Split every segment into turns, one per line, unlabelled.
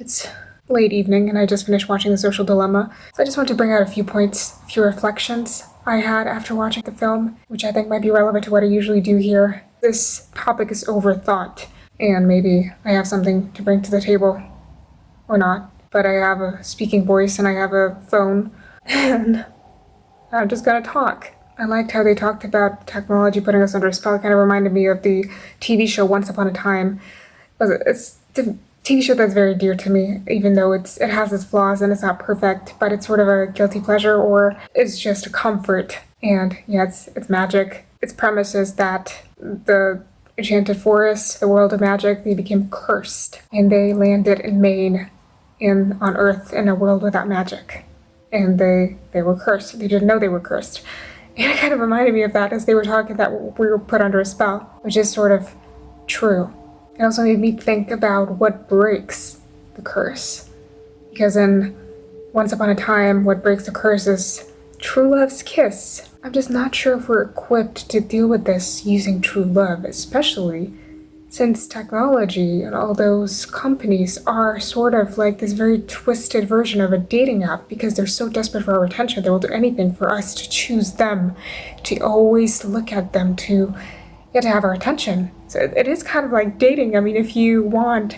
It's late evening and I just finished watching The Social Dilemma, so I just want to bring out a few points, a few reflections I had after watching the film, which I think might be relevant to what I usually do here. This topic is overthought, and maybe I have something to bring to the table, or not, but I have a speaking voice and I have a phone, and I'm just gonna talk. I liked how they talked about technology putting us under a spell. It kind of reminded me of the TV show Once Upon a Time. It's the TV show that's very dear to me, even though it has its flaws and it's not perfect, but it's sort of a guilty pleasure or it's just a comfort. And yeah, it's magic. Its premise is that the enchanted forest, the world of magic, they became cursed, and they landed in Maine, on Earth, in a world without magic. And they were cursed. They didn't know they were cursed. And it kind of reminded me of that as they were talking that we were put under a spell, which is sort of true. It also made me think about what breaks the curse. Because in Once Upon a Time, what breaks the curse is true love's kiss. I'm just not sure if we're equipped to deal with this using true love, especially since technology and all those companies are sort of like this very twisted version of a dating app because they're so desperate for our attention. They will do anything for us to choose them, to always look at them, to have our attention. So it is kind of like dating. I mean, if you want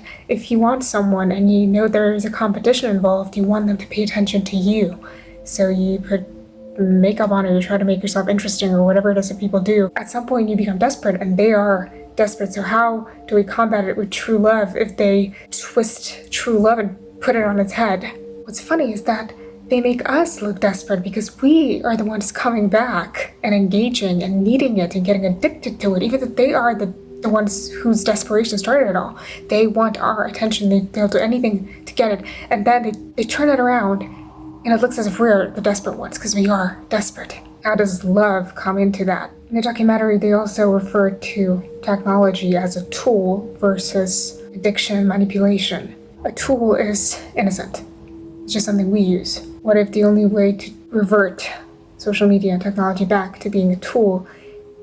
someone and you know there's a competition involved, you want them to pay attention to you. So you put makeup on, or you try to make yourself interesting, or whatever it is that people do. At some point you become desperate, and they are desperate. So how do we combat it with true love if they twist true love and put it on its head? What's funny is that they make us look desperate because we are the ones coming back and engaging and needing it and getting addicted to it, even though they are the ones whose desperation started it all. They want our attention. They'll do anything to get it. And then they turn it around and it looks as if we're the desperate ones because we are desperate. How does love come into that? In the documentary, they also refer to technology as a tool versus addiction and manipulation. A tool is innocent. It's just something we use. What if the only way to revert social media and technology back to being a tool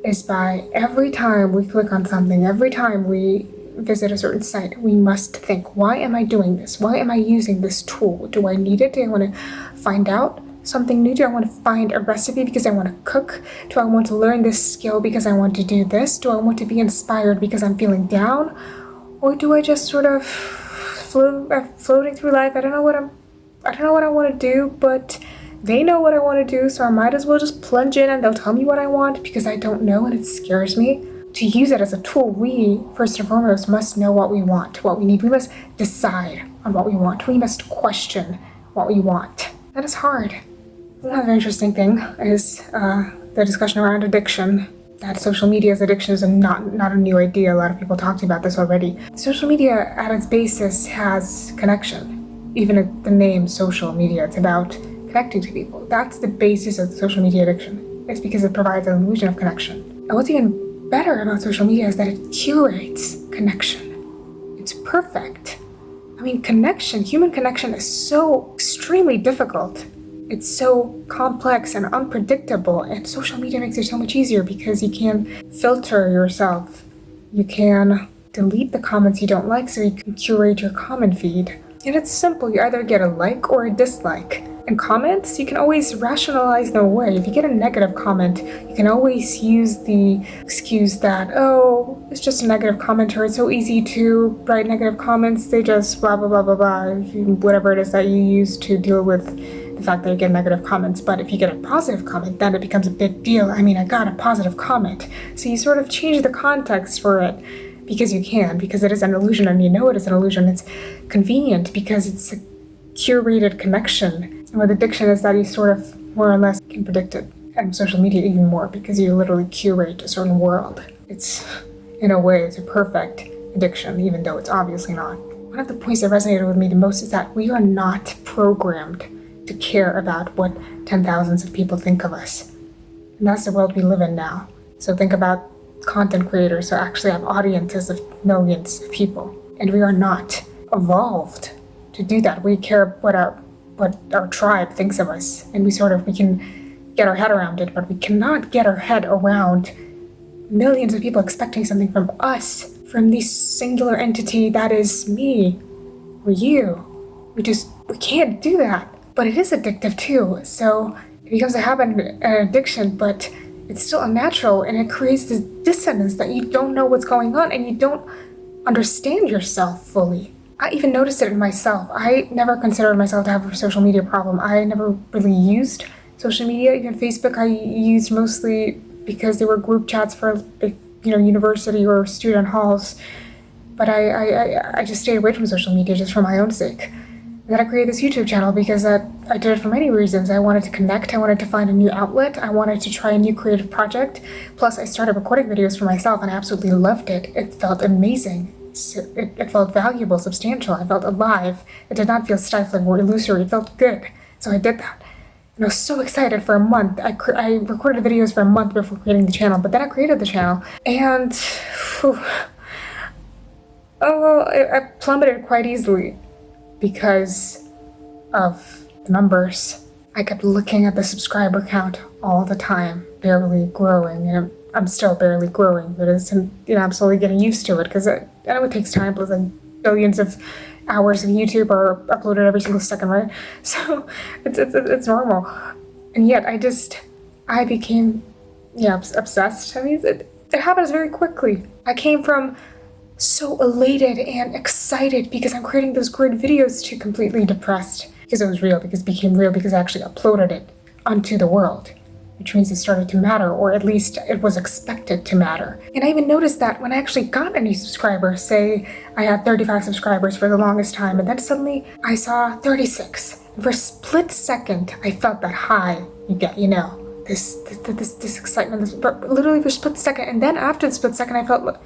is by every time we click on something, every time we visit a certain site, we must think, why am I doing this? Why am I using this tool? Do I need it? Do I want to find out something new? Do I want to find a recipe because I want to cook? Do I want to learn this skill because I want to do this? Do I want to be inspired because I'm feeling down? Or do I just sort of floating through life? I don't know what I want to do, but they know what I want to do, so I might as well just plunge in and they'll tell me what I want because I don't know and it scares me. To use it as a tool, we, first and foremost, must know what we want, what we need. We must decide on what we want. We must question what we want. That is hard. Another interesting thing is the discussion around addiction. That social media's addiction is not a new idea. A lot of people talked about this already. Social media at its basis has connection. Even at the name social media, it's about connecting to people. That's the basis of the social media addiction. It's because it provides an illusion of connection. And what's even better about social media is that it curates connection. It's perfect. I mean, human connection is so extremely difficult. It's so complex and unpredictable, and social media makes it so much easier because you can filter yourself. You can delete the comments you don't like so you can curate your comment feed. And it's simple. You either get a like or a dislike. And comments, you can always rationalize them away. If you get a negative comment, you can always use the excuse that, oh, it's just a negative comment, or it's so easy to write negative comments. They just blah, blah, blah, blah, blah, whatever it is that you use to deal with the fact that you get negative comments. But if you get a positive comment, then it becomes a big deal. I mean, I got a positive comment. So you sort of change the context for it. Because you can, because it is an illusion, and you know it is an illusion. It's convenient because it's a curated connection. And with addiction is that you sort of more or less can predict it. And social media even more, because you literally curate a certain world. It's, in a way, it's a perfect addiction, even though it's obviously not. One of the points that resonated with me the most is that we are not programmed to care about what 10,000s of people think of us. And that's the world we live in now. So think about content creators who actually have audiences of millions of people, and we are not evolved to do that. We care what our tribe thinks of us, and we can get our head around it, but we cannot get our head around millions of people expecting something from us, from this singular entity that is me or you. We can't do that. But it is addictive too. So it becomes a habit and an addiction, but it's still unnatural, and it creates this dissonance that you don't know what's going on and you don't understand yourself fully. I even noticed it in myself. I never considered myself to have a social media problem. I never really used social media. Even Facebook I used mostly because they were group chats for university or student halls. But I just stayed away from social media just for my own sake. And then I created this YouTube channel because I did it for many reasons. I wanted to connect, I wanted to find a new outlet, I wanted to try a new creative project. Plus I started recording videos for myself and I absolutely loved it. It felt amazing. It felt valuable, substantial, I felt alive. It did not feel stifling or illusory, it felt good. So I did that. And I was so excited for a month. I recorded videos for a month before creating the channel, but then I created the channel and I plummeted quite easily because of the numbers. I kept looking at the subscriber count all the time, barely growing, and I'm still barely growing, but I'm slowly getting used to it because I know it takes time, plus like billions of hours of YouTube are uploaded every single second, right? So it's normal. And yet I became obsessed. I mean, it happens very quickly. I came from so elated and excited because I'm creating those great videos to completely depressed because it was real, because it became real, because I actually uploaded it onto the world, which means it started to matter, or at least it was expected to matter. And I even noticed that when I actually got any subscribers, say I had 35 subscribers for the longest time, and then suddenly I saw 36. And for a split second, I felt that high you get, this excitement, literally for a split second. And then after the split second, I felt,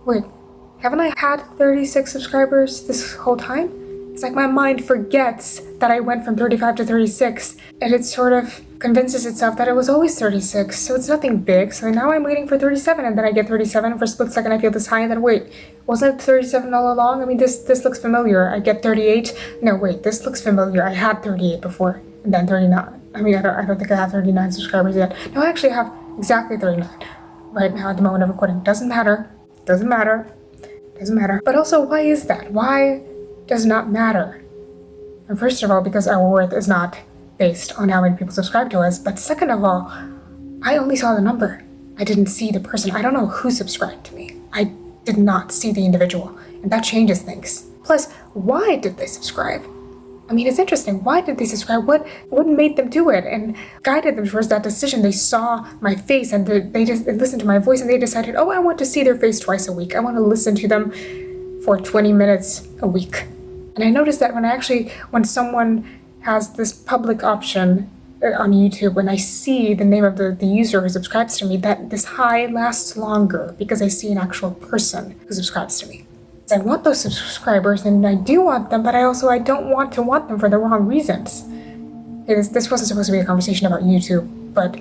wait, haven't I had 36 subscribers this whole time? It's like my mind forgets that I went from 35 to 36, and it sort of convinces itself that it was always 36, so it's nothing big. So now I'm waiting for 37, and then I get 37. For a split second, I feel this high, and then wait, wasn't it 37 all along? I mean, this looks familiar. I get 38. No, wait, this looks familiar. I had 38 before, and then 39. I mean, I don't think I have 39 subscribers yet. No, I actually have exactly 39 right now at the moment of recording. Doesn't matter. But also, why is that? Why does it not matter? And first of all, because our worth is not based on how many people subscribe to us. But second of all, I only saw the number. I didn't see the person. I don't know who subscribed to me. I did not see the individual. And that changes things. Plus, why did they subscribe? I mean, it's interesting. Why did they subscribe? What made them do it and guided them towards that decision? They saw my face and they just listened to my voice and they decided, oh, I want to see their face twice a week. I want to listen to them for 20 minutes a week. And I noticed that when someone has this public option on YouTube, when I see the name of the user who subscribes to me, that this high lasts longer because I see an actual person who subscribes to me. I want those subscribers, and I do want them, but I don't want to want them for the wrong reasons. This wasn't supposed to be a conversation about YouTube, but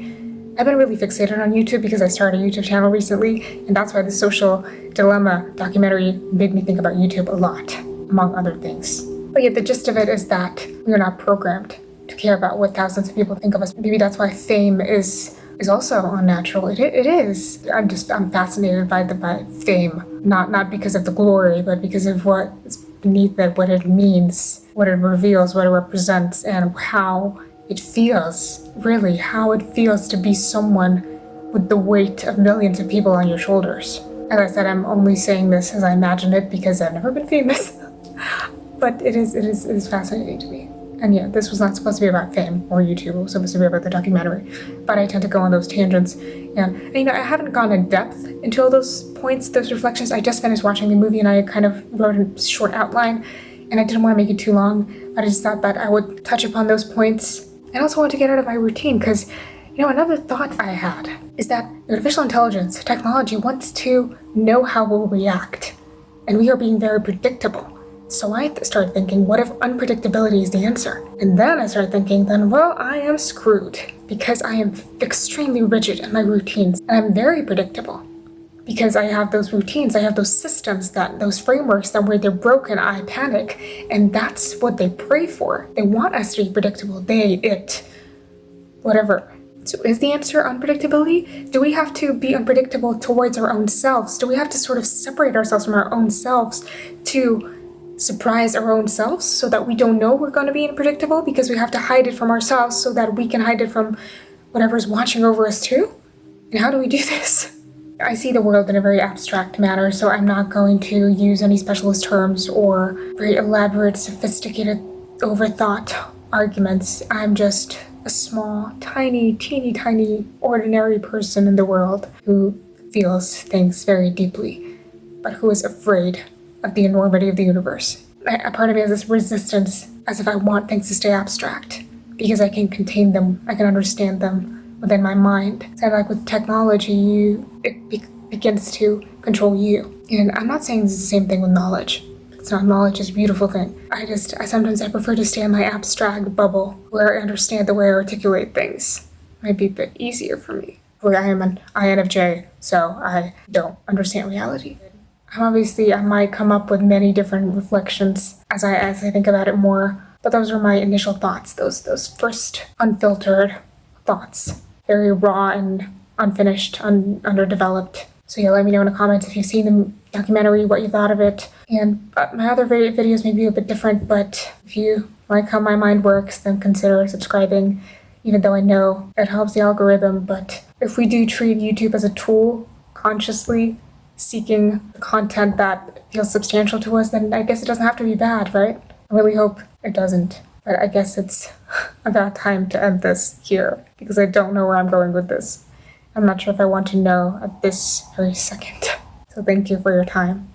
I've been really fixated on YouTube because I started a YouTube channel recently, and that's why the Social Dilemma documentary made me think about YouTube a lot, among other things. But yet the gist of it is that we are not programmed to care about what thousands of people think of us. Maybe that's why fame is also unnatural. It is. I'm fascinated by fame, not because of the glory, but because of what's beneath it, what it means, what it reveals, what it represents, and how it feels, really, how it feels to be someone with the weight of millions of people on your shoulders. As I said, I'm only saying this as I imagine it because I've never been famous, but it is fascinating to me. And yeah, this was not supposed to be about fame or YouTube. It was supposed to be about the documentary. But I tend to go on those tangents. Yeah. And I haven't gone in depth into all those points, those reflections. I just finished watching the movie and I kind of wrote a short outline. And I didn't want to make it too long. But I just thought that I would touch upon those points. And also want to get out of my routine because, another thought I had is that artificial intelligence, technology, wants to know how we'll react. And we are being very predictable. So I started thinking, what if unpredictability is the answer? And then I started thinking, I am screwed because I am extremely rigid in my routines and I'm very predictable because I have those routines, I have those systems, those frameworks that where they're broken, I panic. And that's what they pray for. They want us to be predictable, whatever. So is the answer unpredictability? Do we have to be unpredictable towards our own selves? Do we have to sort of separate ourselves from our own selves to surprise our own selves so that we don't know we're going to be unpredictable because we have to hide it from ourselves so that we can hide it from whatever's watching over us too? And how do we do this? I see the world in a very abstract manner, so I'm not going to use any specialist terms or very elaborate, sophisticated, overthought arguments. I'm just a small, tiny, teeny tiny, ordinary person in the world who feels things very deeply, but who is afraid of the enormity of the universe. A part of me has this resistance, as if I want things to stay abstract, because I can contain them, I can understand them within my mind. So like with technology, it begins to control you. And I'm not saying this is the same thing with knowledge. It's not. Knowledge is a beautiful thing. I sometimes prefer to stay in my abstract bubble where I understand the way I articulate things. It might be a bit easier for me. Well, I am an INFJ, so I don't understand reality. I might come up with many different reflections as I think about it more, but those are my initial thoughts, those first unfiltered thoughts. Very raw and unfinished, underdeveloped. So yeah, let me know in the comments if you've seen the documentary, what you thought of it. And my other videos may be a bit different, but if you like how my mind works, then consider subscribing, even though I know it helps the algorithm. But if we do treat YouTube as a tool, consciously seeking content that feels substantial to us, then I guess it doesn't have to be bad, right? I really hope it doesn't. But I guess it's about time to end this here, because I don't know where I'm going with this. I'm not sure if I want to know at this very second. So thank you for your time.